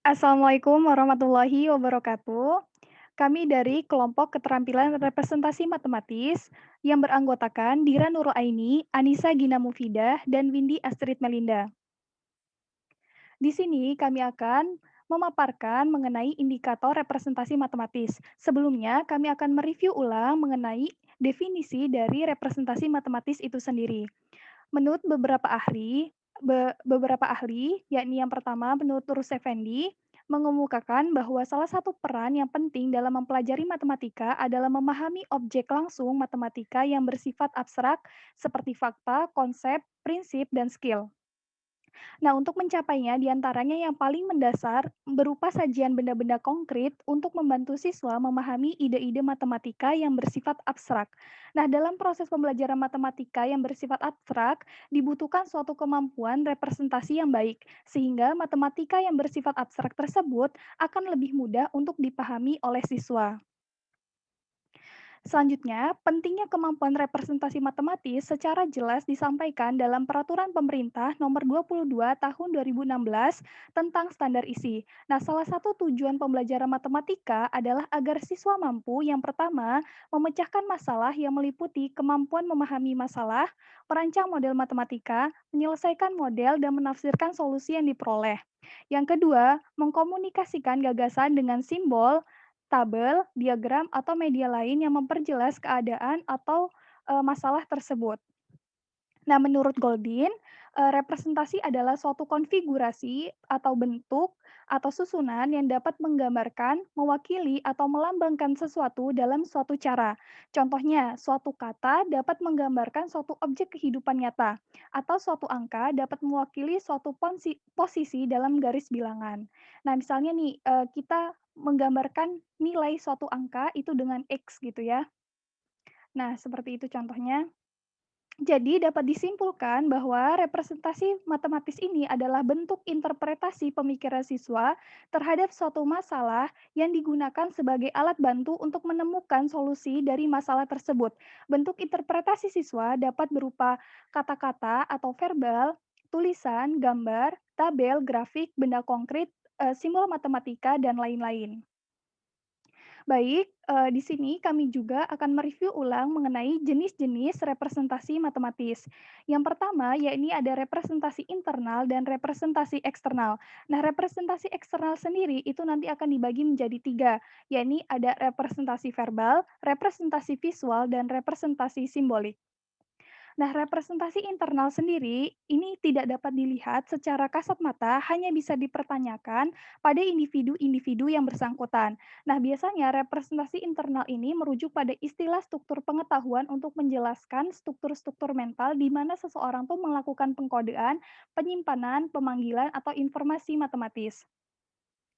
Assalamualaikum warahmatullahi wabarakatuh. Kami dari kelompok keterampilan representasi matematis yang beranggotakan Dira Nurul Aini, Anissa Gina Mufidah, dan Windy Astrid Melinda. Di sini kami akan memaparkan mengenai indikator representasi matematis. Sebelumnya, kami akan mereview ulang mengenai definisi dari representasi matematis itu sendiri. Menurut beberapa ahli, yakni yang pertama menurut Turus Effendi, mengemukakan bahwa salah satu peran yang penting dalam mempelajari matematika adalah memahami objek langsung matematika yang bersifat abstrak seperti fakta, konsep, prinsip, dan skill. Nah, untuk mencapainya, diantaranya yang paling mendasar berupa sajian benda-benda konkret untuk membantu siswa memahami ide-ide matematika yang bersifat abstrak. Nah, dalam proses pembelajaran matematika yang bersifat abstrak, dibutuhkan suatu kemampuan representasi yang baik, sehingga matematika yang bersifat abstrak tersebut akan lebih mudah untuk dipahami oleh siswa. Selanjutnya, pentingnya kemampuan representasi matematis secara jelas disampaikan dalam Peraturan Pemerintah Nomor 22 Tahun 2016 tentang standar isi. Nah, salah satu tujuan pembelajaran matematika adalah agar siswa mampu yang pertama, memecahkan masalah yang meliputi kemampuan memahami masalah, merancang model matematika, menyelesaikan model, dan menafsirkan solusi yang diperoleh. Yang kedua, mengkomunikasikan gagasan dengan simbol, tabel, diagram, atau media lain yang memperjelas keadaan atau masalah tersebut. Nah, menurut Goldin, representasi adalah suatu konfigurasi atau bentuk atau susunan yang dapat menggambarkan, mewakili, atau melambangkan sesuatu dalam suatu cara. Contohnya, suatu kata dapat menggambarkan suatu objek kehidupan nyata, atau suatu angka dapat mewakili suatu posisi dalam garis bilangan. Nah, misalnya nih, kita menggambarkan nilai suatu angka itu dengan X gitu ya. Nah, seperti itu contohnya. Jadi dapat disimpulkan bahwa representasi matematis ini adalah bentuk interpretasi pemikiran siswa terhadap suatu masalah yang digunakan sebagai alat bantu untuk menemukan solusi dari masalah tersebut. Bentuk interpretasi siswa dapat berupa kata-kata atau verbal, tulisan, gambar, tabel, grafik, benda konkret, simbol matematika, dan lain-lain. Baik, di sini kami juga akan mereview ulang mengenai jenis-jenis representasi matematis. Yang pertama, yakni ada representasi internal dan representasi eksternal. Nah, representasi eksternal sendiri itu nanti akan dibagi menjadi tiga, yakni ada representasi verbal, representasi visual, dan representasi simbolik. Nah, representasi internal sendiri ini tidak dapat dilihat secara kasat mata, hanya bisa dipertanyakan pada individu-individu yang bersangkutan. Nah, biasanya representasi internal ini merujuk pada istilah struktur pengetahuan untuk menjelaskan struktur-struktur mental di mana seseorang tuh melakukan pengkodean, penyimpanan, pemanggilan, atau informasi matematis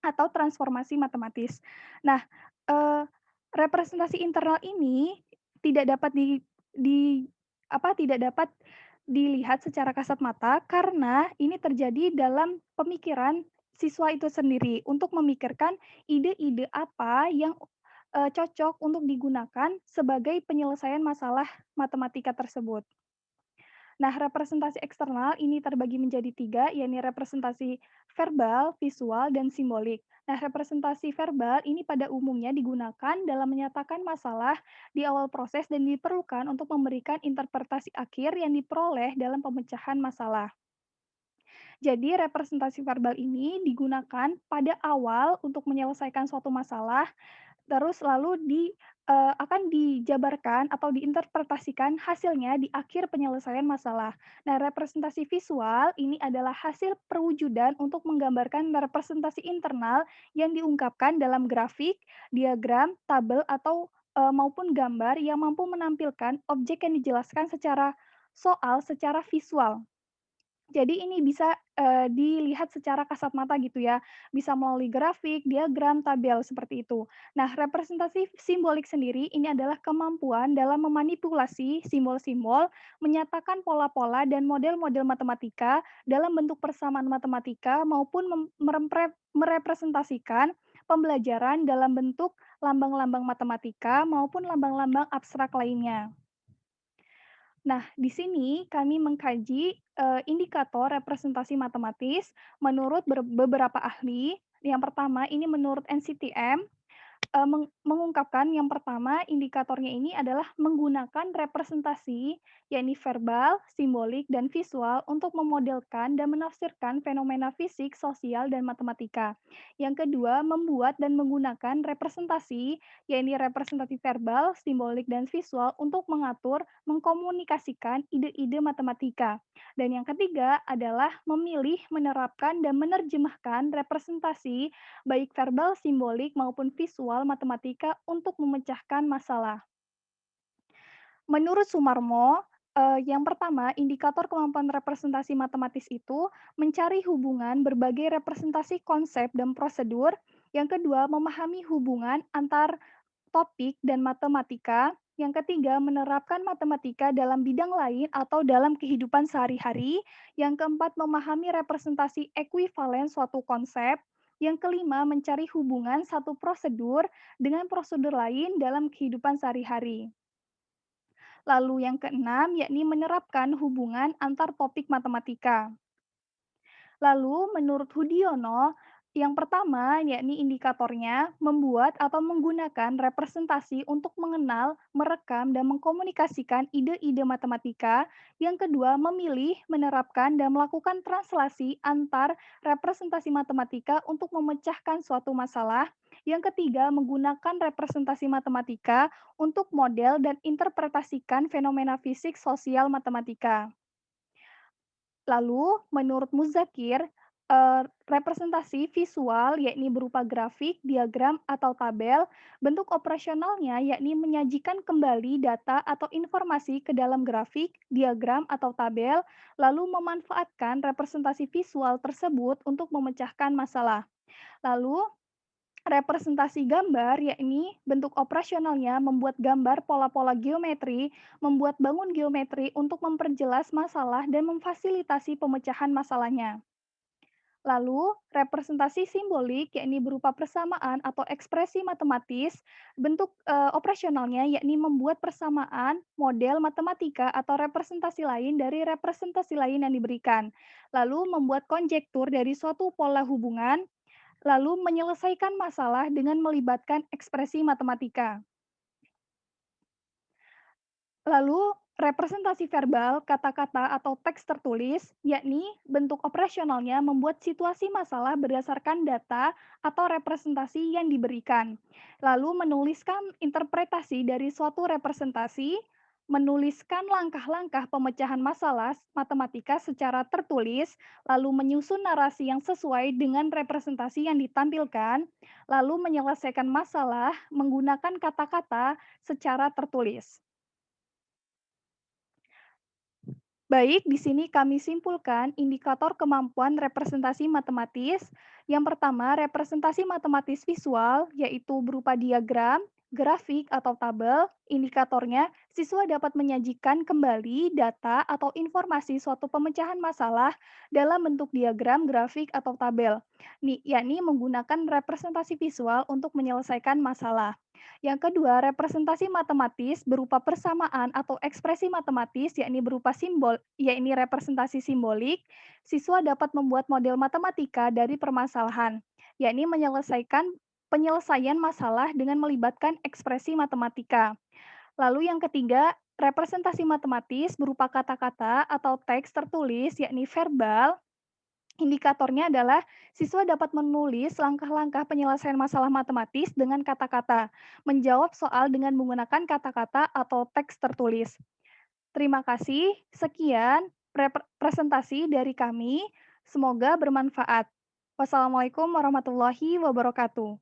atau transformasi matematis. Nah, eee, representasi internal ini tidak dapat di tidak dapat dilihat secara kasat mata karena ini terjadi dalam pemikiran siswa itu sendiri untuk memikirkan ide-ide apa yang, cocok untuk digunakan sebagai penyelesaian masalah matematika tersebut. Nah, representasi eksternal ini terbagi menjadi tiga, yakni representasi verbal, visual, dan simbolik. Nah, representasi verbal ini pada umumnya digunakan dalam menyatakan masalah di awal proses dan diperlukan untuk memberikan interpretasi akhir yang diperoleh dalam pemecahan masalah. Jadi, representasi verbal ini digunakan pada awal untuk menyelesaikan suatu masalah. Terus lalu akan dijabarkan atau diinterpretasikan hasilnya di akhir penyelesaian masalah. Nah, representasi visual ini adalah hasil perwujudan untuk menggambarkan representasi internal yang diungkapkan dalam grafik, diagram, tabel, atau maupun gambar yang mampu menampilkan objek yang dijelaskan secara visual. Jadi ini bisa, dilihat secara kasat mata gitu ya, bisa melalui grafik, diagram, tabel, seperti itu. Nah, representasi simbolik sendiri ini adalah kemampuan dalam memanipulasi simbol-simbol, menyatakan pola-pola dan model-model matematika dalam bentuk persamaan matematika maupun merepresentasikan pembelajaran dalam bentuk lambang-lambang matematika maupun lambang-lambang abstrak lainnya. Nah, di sini kami mengkaji, indikator representasi matematis menurut beberapa ahli. Yang pertama ini menurut NCTM, mengungkapkan yang pertama indikatornya ini adalah menggunakan representasi, yakni verbal, simbolik, dan visual untuk memodelkan dan menafsirkan fenomena fisik, sosial, dan matematika. Yang kedua, membuat dan menggunakan representasi, yakni representasi verbal, simbolik, dan visual untuk mengatur, mengkomunikasikan ide-ide matematika. Dan yang ketiga adalah memilih, menerapkan, dan menerjemahkan representasi baik verbal, simbolik, maupun visual matematika untuk memecahkan masalah. Menurut Sumarmo, yang pertama, indikator kemampuan representasi matematis itu mencari hubungan berbagai representasi konsep dan prosedur. Yang kedua, memahami hubungan antar topik dan matematika. Yang ketiga, menerapkan matematika dalam bidang lain atau dalam kehidupan sehari-hari. Yang keempat, memahami representasi ekuivalen suatu konsep. Yang kelima, mencari hubungan satu prosedur dengan prosedur lain dalam kehidupan sehari-hari. Lalu yang keenam, yakni menerapkan hubungan antar topik matematika. Lalu, menurut Hudiono, yang pertama, yakni indikatornya, membuat atau menggunakan representasi untuk mengenal, merekam, dan mengkomunikasikan ide-ide matematika. Yang kedua, memilih, menerapkan, dan melakukan translasi antar representasi matematika untuk memecahkan suatu masalah. Yang ketiga, menggunakan representasi matematika untuk model dan interpretasikan fenomena fisik sosial matematika. Lalu, menurut Muzakir, representasi visual yakni berupa grafik, diagram, atau tabel, bentuk operasionalnya yakni menyajikan kembali data atau informasi ke dalam grafik, diagram, atau tabel, lalu memanfaatkan representasi visual tersebut untuk memecahkan masalah. Lalu, representasi gambar, yakni bentuk operasionalnya membuat gambar pola-pola geometri, membuat bangun geometri untuk memperjelas masalah dan memfasilitasi pemecahan masalahnya. Lalu, representasi simbolik, yakni berupa persamaan atau ekspresi matematis, bentuk operasionalnya yakni membuat persamaan, model matematika atau representasi lain dari representasi lain yang diberikan. Lalu, membuat konjektur dari suatu pola hubungan, lalu menyelesaikan masalah dengan melibatkan ekspresi matematika. Lalu, representasi verbal, kata-kata atau teks tertulis, yakni bentuk operasionalnya membuat situasi masalah berdasarkan data atau representasi yang diberikan. Lalu, menuliskan interpretasi dari suatu representasi, menuliskan langkah-langkah pemecahan masalah matematika secara tertulis, lalu menyusun narasi yang sesuai dengan representasi yang ditampilkan, lalu menyelesaikan masalah menggunakan kata-kata secara tertulis. Baik, di sini kami simpulkan indikator kemampuan representasi matematis. Yang pertama, representasi matematis visual, yaitu berupa diagram, grafik, atau tabel. Indikatornya, siswa dapat menyajikan kembali data atau informasi suatu pemecahan masalah dalam bentuk diagram, grafik, atau tabel, yakni menggunakan representasi visual untuk menyelesaikan masalah. Yang kedua, representasi matematis berupa persamaan atau ekspresi matematis, yakni berupa simbol, yakni representasi simbolik. Siswa dapat membuat model matematika dari permasalahan, yakni menyelesaikan penyelesaian masalah dengan melibatkan ekspresi matematika. Lalu yang ketiga, representasi matematis berupa kata-kata atau teks tertulis, yakni verbal. Indikatornya adalah siswa dapat menulis langkah-langkah penyelesaian masalah matematis dengan kata-kata, menjawab soal dengan menggunakan kata-kata atau teks tertulis. Terima kasih, sekian presentasi dari kami. Semoga bermanfaat. Wassalamualaikum warahmatullahi wabarakatuh.